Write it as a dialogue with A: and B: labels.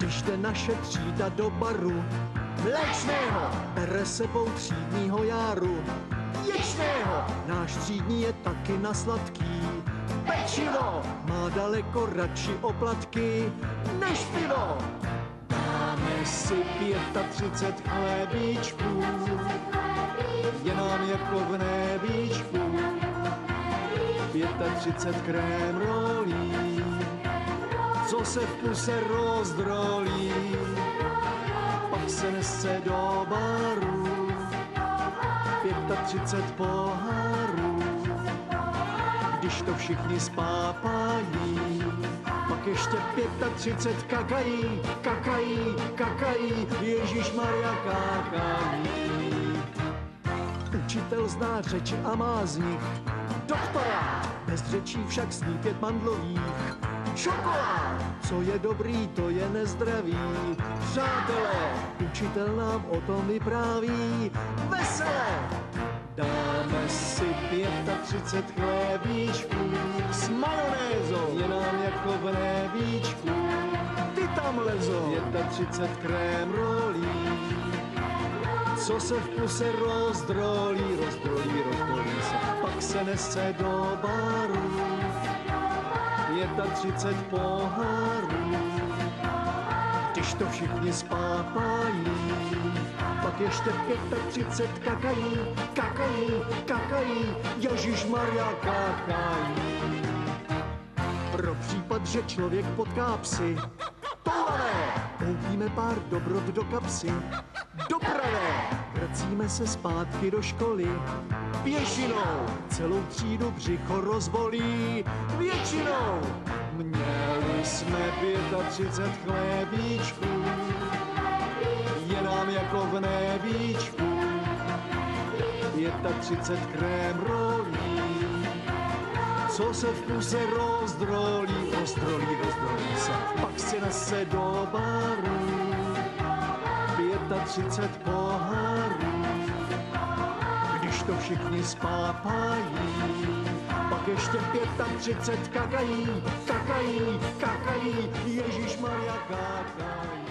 A: když jde naše třída do baru. Mléčného bere sebou třídního Járu. Ječného náš třídní je taky na sladký. Pečivo má daleko radši oplatky než pivo. Dáme si 35 chlebíčků, je nám jako v nebíčku. 35 krém rolí, co se v puse rozdrolí, pak se nese do baru. 35 pohárů, když to všichni spápají, pak ještě 35 kakají, Ježišmarja kakají. Učitel zná řeči a má z nich doktorát, bez řečí však sní 5 mandlových. Šokolád, co je dobrý, to je nezdravý. Přátelé, učitel nám o tom vypráví. Veselé, dáme si 35 chlebíčků s majonézou, je nám jako v nebíčku. Ty tam lezou, 35 krém rolí, co se v puse rozdrolí se, pak se nese do baru. 35 pohárů, když to všichni spápají, pak ještě 35 kakají, Ježišmarja kakají. Pro případ, že člověk potká psy, toulané, koupíme pár dobrot do kapsy. Dopravé, vracíme se zpátky do školy. Pěšinou celou třídu břicho rozbolí. Většinou měli jsme 35 chlebíčků, je nám jako v nebíčku. 35 krém rolí, co se v puse rozdrolí se, pak si nese do baru. 35 pohárů, když to všichni spápají, pak ještě 35 kakají, Ježišmarja kakají.